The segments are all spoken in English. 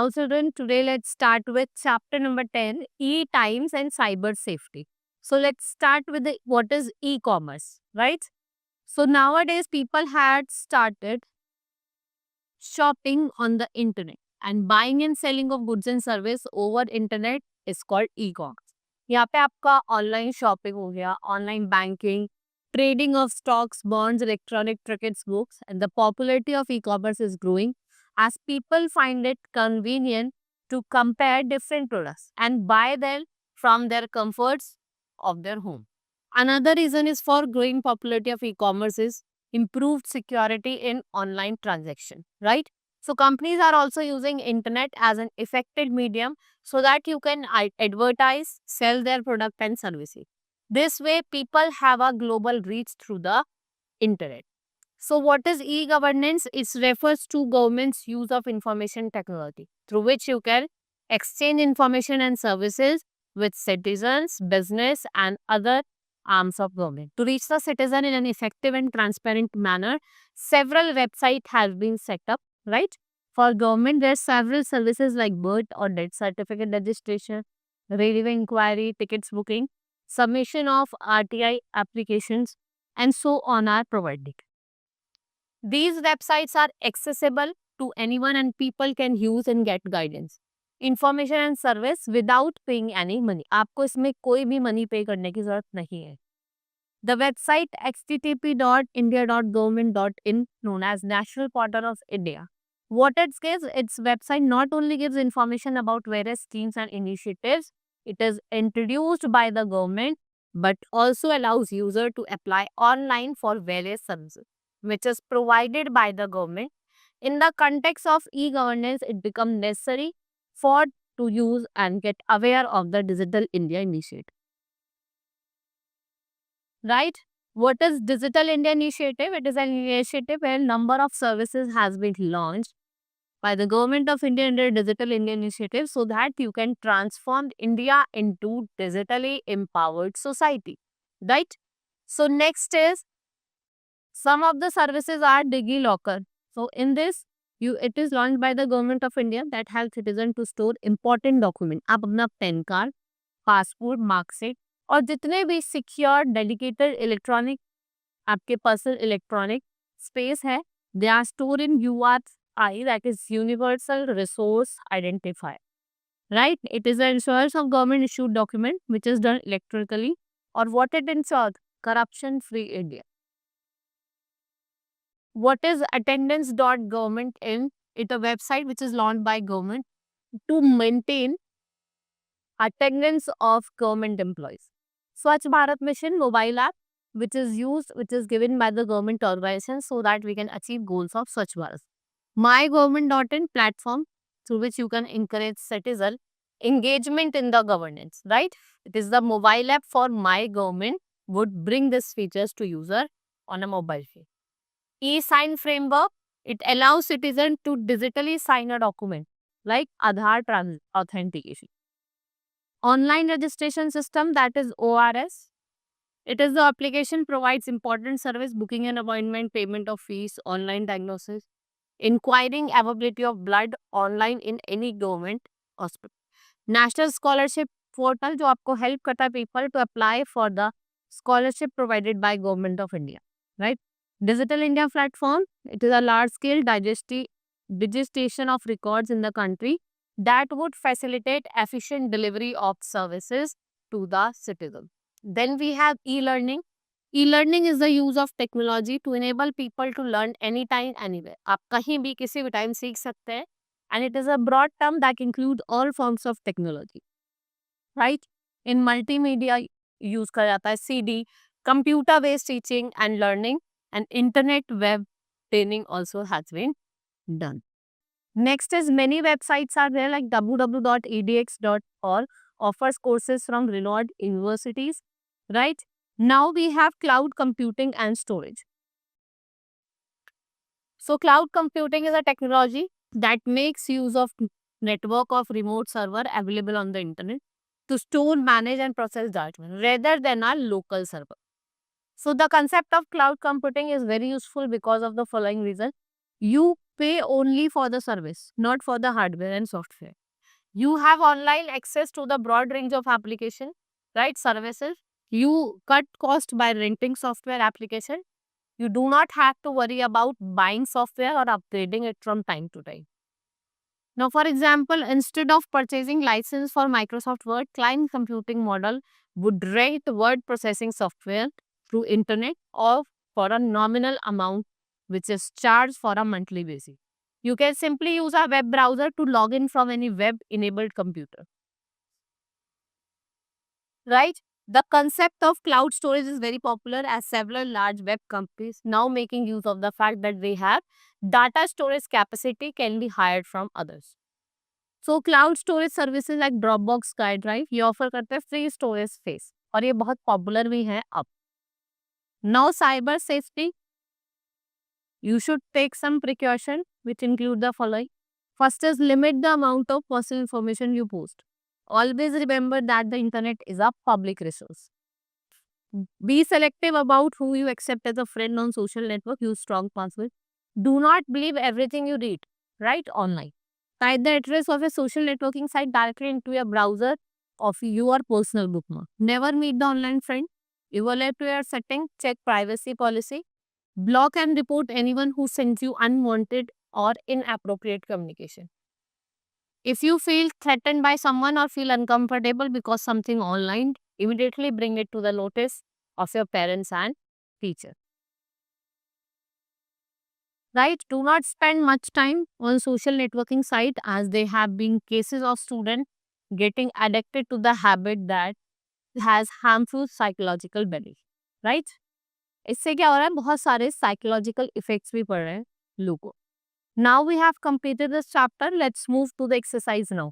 now children, today let's start with chapter number 10, e-times and cyber safety. So let's start with what is e-commerce, right? So nowadays people had started shopping on the internet and buying and selling of goods and service over internet is called e-commerce. यहाँ पे आपका online shopping हो गया, online banking, trading of stocks, bonds, electronic tickets, books, and the popularity of e-commerce is growing as people find it convenient to compare different products and buy them from their comforts of their home. Another reason is for growing popularity of e-commerce is improved security in online transaction, right? So companies are also using internet as an effective medium so that you can advertise, sell their product and services. This way, people have a global reach through the internet. So, what is e-governance? It refers to government's use of information technology through which you can exchange information and services with citizens, business, and other arms of government. To reach the citizen in an effective and transparent manner, several websites have been set up, right? For government, there are several services like birth or death certificate registration, railway inquiry, tickets booking, submission of RTI applications, and so on are provided. These websites are accessible to anyone and people can use and get guidance, information and service without paying any money. आपको इसमें कोई भी money pay करने की जरूरत नहीं है. The website http.india.government.in, known as National Portal of India. What it gives, its website not only gives information about various schemes and initiatives it is introduced by the government, but also allows user to apply online for various services, which is provided by the government. In the context of e-governance, it becomes necessary for to use and get aware of the Digital India Initiative. Right? What is Digital India Initiative? It is an initiative where number of services has been launched by the Government of India under Digital India Initiative so that you can transform India into digitally empowered society. Right? So next is some of the services are DigiLocker. So in this, it is launched by the Government of India that helps citizens to store important documents. आप अपना pan card, passport, marksheet और जितने भी secure dedicated electronic आपके personal electronic space है, they are store in URI, that is Universal Resource Identifier. Right? It is an insurance of government issued document which is done electronically. Or what it ensures? Corruption-free India. What is attendance.government.in? It's a website which is launched by government to maintain attendance of government employees. Swachh Bharat Mission mobile app which is given by the government organization so that we can achieve goals of Swachh Bharat. MyGovernment.in platform through which you can encourage citizen engagement in the governance, right? It is the mobile app for My Government would bring these features to user on a mobile phone. E-sign framework, it allows citizen to digitally sign a document like Aadhaar authentication. Online registration system, that is ORS. It is the application provides important service, booking an appointment, payment of fees, online diagnosis, inquiring availability of blood online in any government hospital. National Scholarship Portal जो आपको help करता है people to apply for the scholarship provided by Government of India, right? Digital India platform, it is a large-scale digitization of records in the country that would facilitate efficient delivery of services to the citizen. Then we have e-learning. E-learning is the use of technology to enable people to learn anytime, anywhere. आप कहीं भी किसी भी time सीख सकते हैं. And it is a broad term that includes all forms of technology. Right? In multimedia use करा जाता है CD, computer-based teaching and learning, and internet web training also has been done. Next is many websites are there like www.edx.org offers courses from renowned universities, right? Now we have cloud computing and storage. So cloud computing is a technology that makes use of network of remote server available on the internet to store, manage and process data rather than a local server. So the concept of cloud computing is very useful because of the following reason. You pay only for the service, not for the hardware and software. You have online access to the broad range of application, right? Services. You cut cost by renting software application. You do not have to worry about buying software or upgrading it from time to time. Now, for example, instead of purchasing license for Microsoft Word, client computing model would rent word processing software through internet or for a nominal amount, which is charged for a monthly basis. You can simply use a web browser to log in from any web-enabled computer. Right? The concept of cloud storage is very popular as several large web companies now making use of the fact that they have data storage capacity can be hired from others. So cloud storage services like drop box sky drive ये offer करते हैं free storage space और ये बहुत popular भी है अब. Now cyber safety you should take some precaution which include the following. First is limit the amount of personal information you post. Always remember that the internet is a public resource. Be selective about who you accept as a friend on social network. Use strong password. Do not believe everything you read, right, online. Type the address of a social networking site directly into your browser of your personal bookmark. Never meet the online friend. Evaluate your setting. Check privacy policy. Block and report anyone who sends you unwanted or inappropriate communication. If you feel threatened by someone or feel uncomfortable because something online, immediately bring it to the notice of your parents and teacher. Right? Do not spend much time on social networking site as there have been cases of students getting addicted to the habit that has harmful psychological benefits. Right? इससे क्या हो रहा है बहुत सारे psychological effects भी पड़ रहे हैं लोगों को. Now we have completed this chapter. Let's move to the exercise now.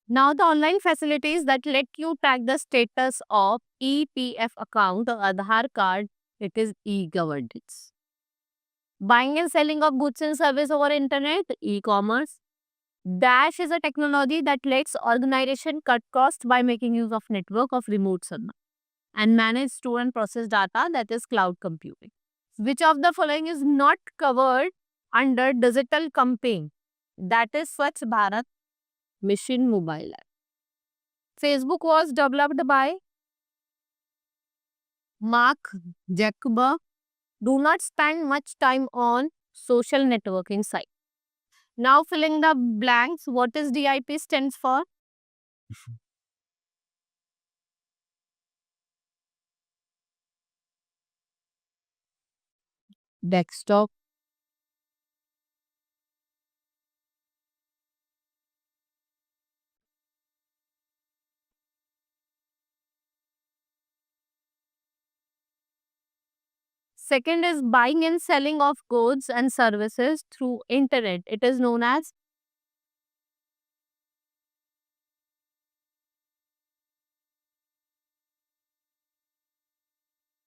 Now the online facilities that let you track the status of EPF account or Aadhaar card, it is e-governance. Buying and selling of goods and service over internet, e-commerce. Dash is a technology that lets organization cut costs by making use of network of remote server and manage, store and process data, that is cloud computing. Which of the following is not covered under digital campaign? That is Swachh Bharat Mission Mobile App. Facebook was developed by Mark Zuckerberg. Do not spend much time on social networking site. Now filling the blanks, what is DIP stands for? Desktop. Second is buying and selling of goods and services through internet. It is known as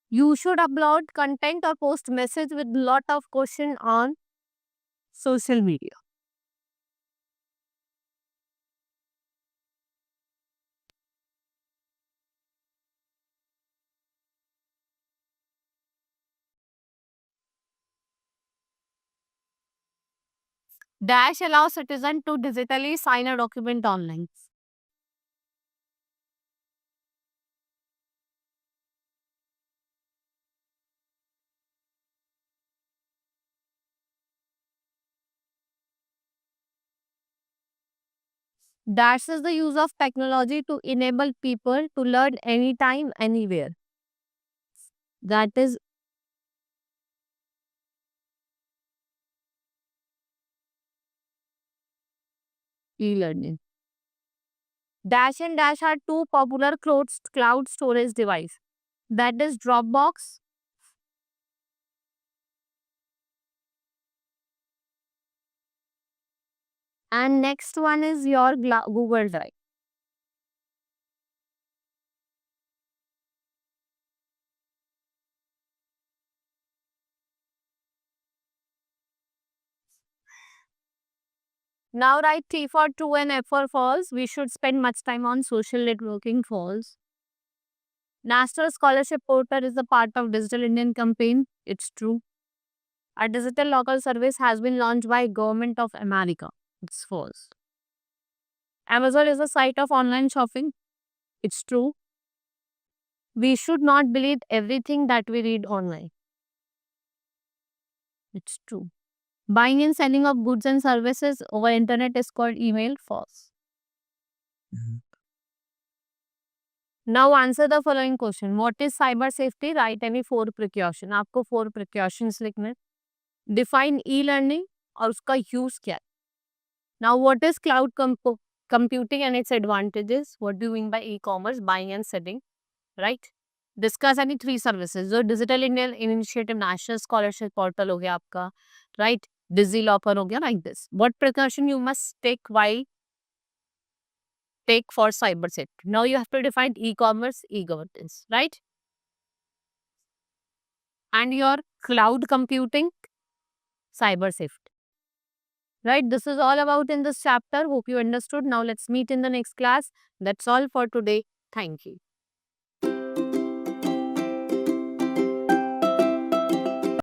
you should upload content or post message with lot of question on social media. Dash allows citizen to digitally sign a document online. Dash is the use of technology to enable people to learn anytime, anywhere. That is e-learning. Dash and Dash are two popular cloud storage devices. That is Dropbox and next one is your Google Drive. Now write T for true and F for false. We should spend much time on social networking. False. National Scholarship Portal is a part of Digital Indian campaign. It's true. A digital local service has been launched by Government of America. It's false. Amazon is a site of online shopping. It's true. We should not believe everything that we read online. It's true. Buying and selling of goods and services over internet is called email. False. Mhm. Now answer the following question. What is cyber safety? Write any 4 precaution. आपको 4 precautions लिखने हैं. Define e-learning और उसका use क्या है. Now what is cloud computing and its advantages? What do you mean by e-commerce? Buying and selling. Right? Discuss any 3 services. जो Digital Indian Initiative National Scholarship Portal हो गया आपका. Right? DigiLocker हो गया. Like this. What precaution you must take for cyber safety? Now you have to define e-commerce, e-governance. Right? And your cloud computing, cyber safety. Right? This is all about in this chapter. Hope you understood. Now let's meet in the next class. That's all for today. Thank you.